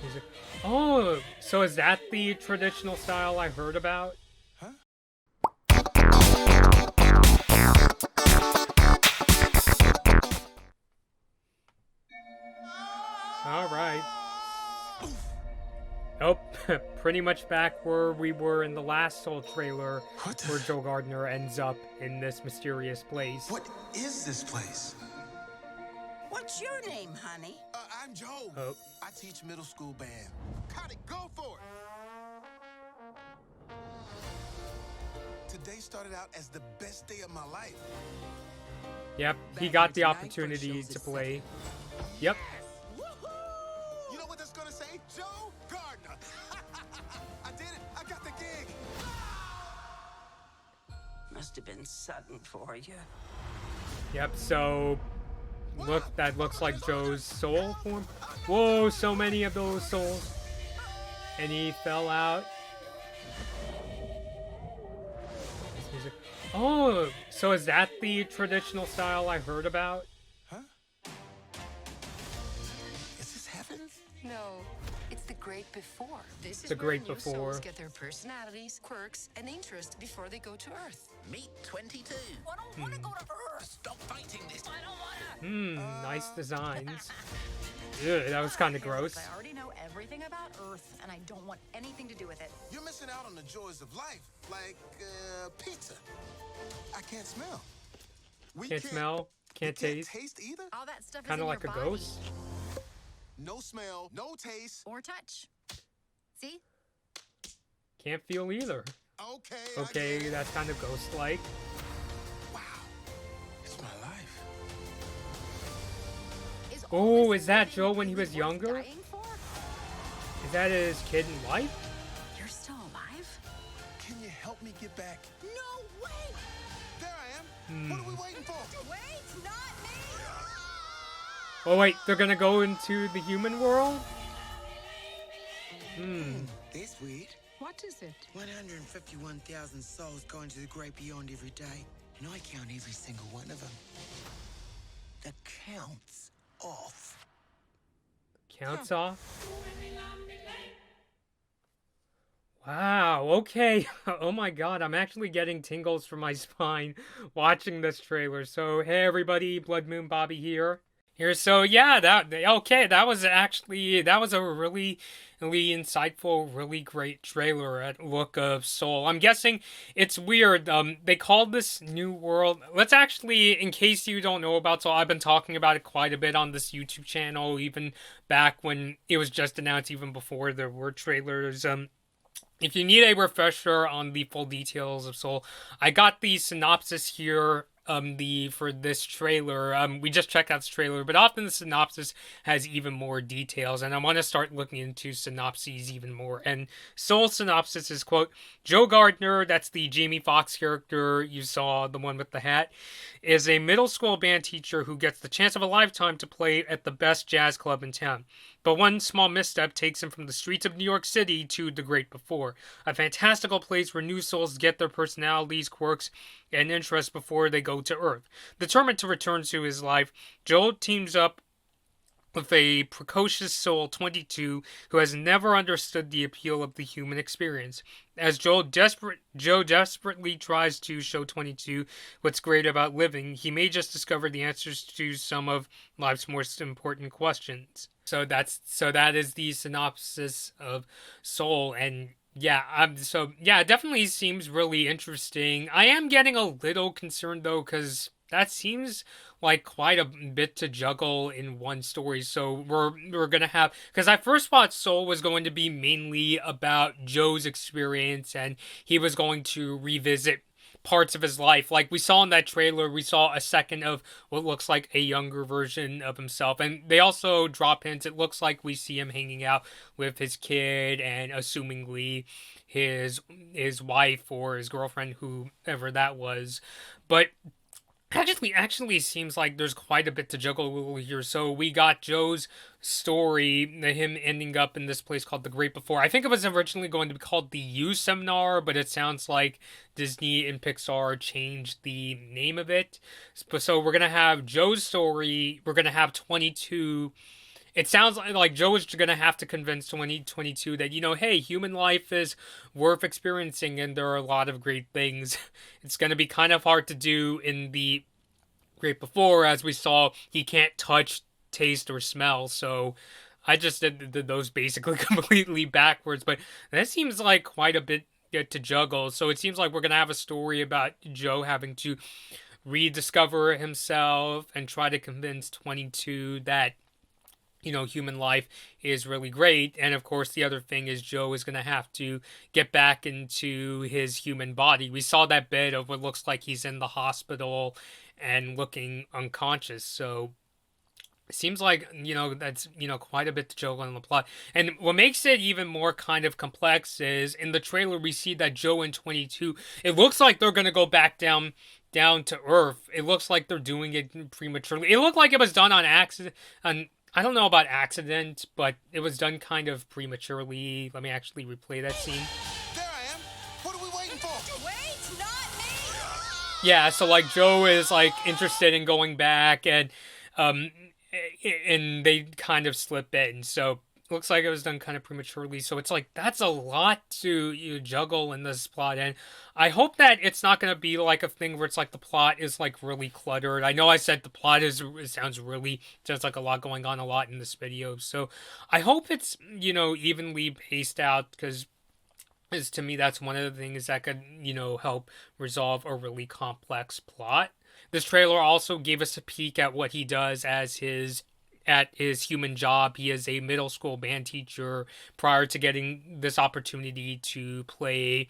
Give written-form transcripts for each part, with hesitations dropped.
Music. Oh, so is that the traditional style I heard about? Huh? All right. Oh, pretty much back where we were in the last Soul trailer, What the? where Joe Gardner ends up in this mysterious place. What is this place? What's your name, honey? I'm Joe. Oh. I teach middle school band. Got it, go for it. Today started out as the best day of my life. Yep, he got the opportunity to play. Yep. You know what that's gonna say? Joe Gardner. I did it. I got the gig. Must have been sudden for you. Yep, so that looks like Joe's soul form. Whoa, so many of those souls. And he fell out. This music. Oh, so is that the traditional style I heard about? Huh? Is this heaven? No, it's the great before. This is The where great new before. souls get their personalities, quirks, and interests before they go to Earth. Meet 22. I don't want to go to Earth. Stop fighting this. I don't want to. Nice designs. Ew, that was kind of gross. I already know everything about Earth, and I don't want anything to do with it. You're missing out on the joys of life, like pizza. I can't smell. We Can't smell, can't we taste. taste either. All that stuff Kind is of in like a your body. ghost. No smell, no taste. Or touch. See? Can't feel either. Okay. I Okay, get it. that's kind of ghost-like. Wow. It's my life. Is all Oh, this is that living Joe when he really was worth younger? dying for? Is that his kid and wife? You're still alive? Can you help me get back? No way. There I am. What are we waiting for? Wait, not me. Oh wait, they're gonna go into the human world? That's weird. What is it? 151,000 souls going to the great beyond every day, and I count every single one of them. The count's off. Counts off? Wow, okay. Oh my god, I'm actually getting tingles from my spine watching this trailer. So, hey everybody, Blood Moon Bobby here. So yeah, that was a really insightful, really great trailer at Look of Soul. I'm guessing it's weird. They called this New World. Let's actually, in case you don't know about Soul, I've been talking about it quite a bit on this YouTube channel, even back when it was just announced, even before there were trailers. If you need a refresher on the full details of Soul, I got the synopsis here. For this trailer, we just checked out this trailer, but often the synopsis has even more details, and I want to start looking into synopses even more. And Soul synopsis is, quote, Joe Gardner, that's the Jamie Foxx character you saw, the one with the hat, is a middle school band teacher who gets the chance of a lifetime to play at the best jazz club in town. But one small misstep takes him from the streets of New York City to the great before, a fantastical place where new souls get their personalities, quirks, and interests before they go to Earth. Determined to return to his life, Joel teams up with a precocious soul 22 who has never understood the appeal of the human experience. As Joe desperately tries to show 22 what's great about living, he may just discover the answers to some of life's most important questions. So that is the synopsis of Soul, and yeah, it definitely seems really interesting. I am getting a little concerned though, because that seems like quite a bit to juggle in one story. So we're gonna have, because I first thought Soul was going to be mainly about Joe's experience, and he was going to revisit parts of his life. Like we saw in that trailer, we saw a second of what looks like a younger version of himself. And they also drop hints. It looks like we see him hanging out with his kid and assumingly his wife or his girlfriend, whoever that was. But actually seems like there's quite a bit to juggle here. So we got Joe's story, him ending up in this place called the Great Before. I think it was originally going to be called the U Seminar, but it sounds like Disney and Pixar changed the name of it. So we're going to have Joe's story. We're going to have 22 it sounds like Joe is going to have to convince 2022 that, hey, human life is worth experiencing and there are a lot of great things. It's going to be kind of hard to do in the Great Before, as we saw, he can't touch, taste, or smell, so I just did those basically completely backwards, but that seems like quite a bit to juggle, so it seems like we're going to have a story about Joe having to rediscover himself and try to convince 22 that human life is really great. And of course, the other thing is Joe is going to have to get back into his human body. We saw that bit of what looks like he's in the hospital and looking unconscious. So it seems like, that's, quite a bit to juggle in the plot. And what makes it even more kind of complex is in the trailer, we see that Joe and 22, it looks like they're going to go back down to Earth. It looks like they're doing it prematurely. It looked like it was done on accident, I don't know about accident, but it was done kind of prematurely. Let me actually replay that scene. There I am. What are we waiting for? Wait, not me! Yeah, so like Joe is like interested in going back and they kind of slip in. So it looks like it was done kind of prematurely. So it's like that's a lot to juggle in this plot, and I hope that it's not going to be like a thing where it's like the plot is like really cluttered. I know I said the plot it sounds really just like a lot going on a lot in this video. So I hope it's evenly paced out, because to me that's one of the things that could help resolve a really complex plot. This trailer also gave us a peek at what he does at his human job. He is a middle school band teacher prior to getting this opportunity to play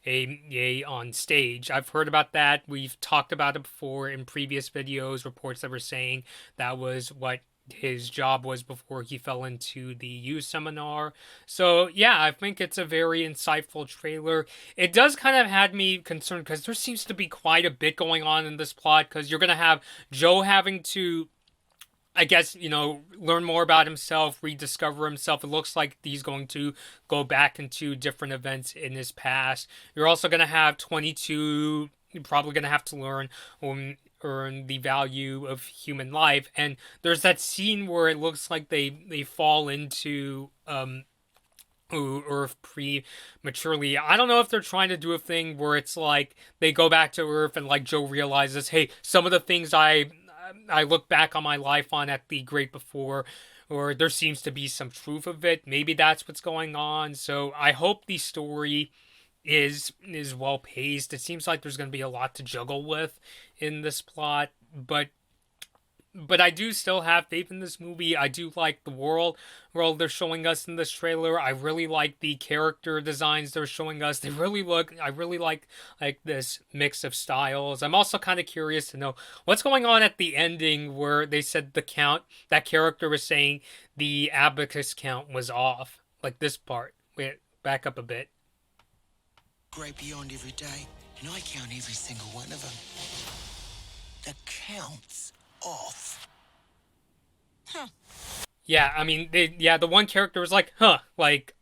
a on stage. I've heard about that. We've talked about it before in previous videos, reports that were saying that was what his job was before he fell into the youth seminar. So yeah, I think it's a very insightful trailer. It does kind of had me concerned because there seems to be quite a bit going on in this plot, because you're going to have Joe having to, I guess, learn more about himself, rediscover himself. It looks like he's going to go back into different events in his past. You're also going to have 22, you're probably going to have to learn earn the value of human life. And there's that scene where it looks like they fall into Earth prematurely. I don't know if they're trying to do a thing where it's like they go back to Earth and like Joe realizes, hey, some of the things I look back on my life on at the Great Before, or there seems to be some truth of it. Maybe that's what's going on. So I hope the story is well paced. It seems like there's going to be a lot to juggle with in this plot, but I do still have faith in this movie. I do like the world they're showing us in this trailer. I really like the character designs they're showing us. I really like this mix of styles. I'm also kind of curious to know what's going on at the ending where they said that character was saying the abacus count was off. Like this part. Wait, back up a bit. Great beyond every day, and I count every single one of them. The count's off. Yeah, I mean, the one character was like, huh, like,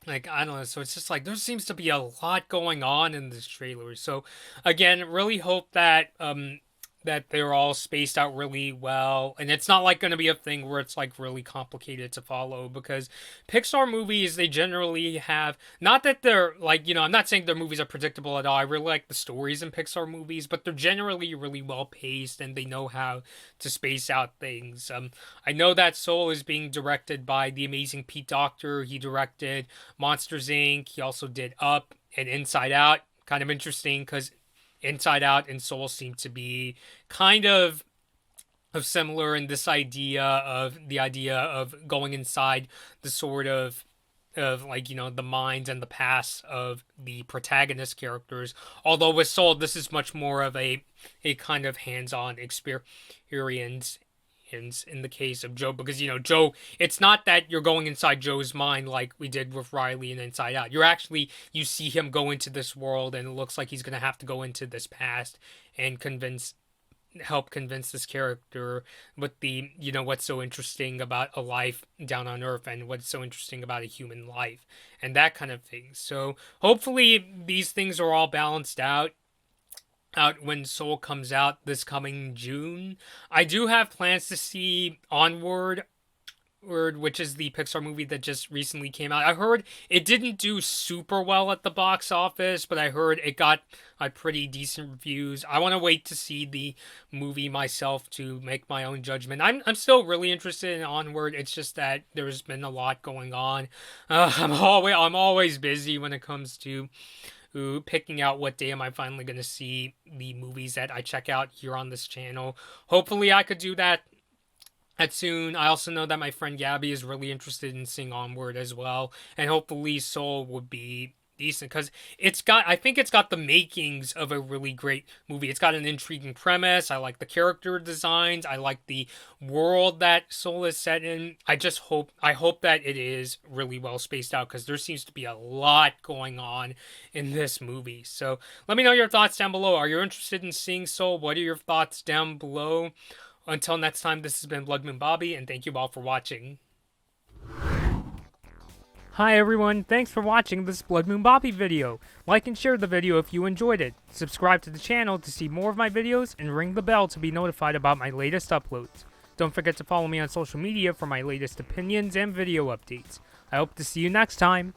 I don't know, so it's just like, there seems to be a lot going on in this trailer, so, again, really hope that, that they're all spaced out really well, and it's not like going to be a thing where it's like really complicated to follow, because Pixar movies, they generally have, not that they're like, I'm not saying their movies are predictable at all. I really like the stories in Pixar movies, but they're generally really well paced and they know how to space out things. I know that Soul is being directed by the amazing Pete Docter. He directed Monsters Inc. He also did Up and Inside Out. Kind of interesting because Inside Out and Soul seem to be kind of similar in this idea of going inside the sort of like, the minds and the past of the protagonist characters. Although with Soul, this is much more of a kind of hands-on experience in the case of Joe, because Joe, it's not that you're going inside Joe's mind like we did with Riley and Inside Out. You see him go into this world, and it looks like he's going to have to go into this past and help convince this character with the what's so interesting about a life down on Earth and what's so interesting about a human life and that kind of thing. So hopefully these things are all balanced out when Soul comes out this coming June. I do have plans to see Onward which is the Pixar movie that just recently came out. I heard it didn't do super well at the box office, but I heard it got pretty decent reviews. I want to wait to see the movie myself to make my own judgment. I'm still really interested in Onward. It's just that there's been a lot going on. I'm always busy when it comes to picking out what day am I finally going to see the movies that I check out here on this channel. Hopefully I could do that soon. I also know that my friend Gabby is really interested in seeing Onward as well, and hopefully Soul would be decent because I think it's got the makings of a really great movie. It's got an intriguing premise. I like the character designs. I like the world that Soul is set in. I hope that it is really well spaced out because there seems to be a lot going on in this movie. So let me know your thoughts down below. Are you interested in seeing Soul? What are your thoughts down below? Until next time, this has been Blood Moon Bobby, and thank you all for watching. Hi everyone, thanks for watching this Blood Moon Bobby video. Like and share the video if you enjoyed it. Subscribe to the channel to see more of my videos, and ring the bell to be notified about my latest uploads. Don't forget to follow me on social media for my latest opinions and video updates. I hope to see you next time.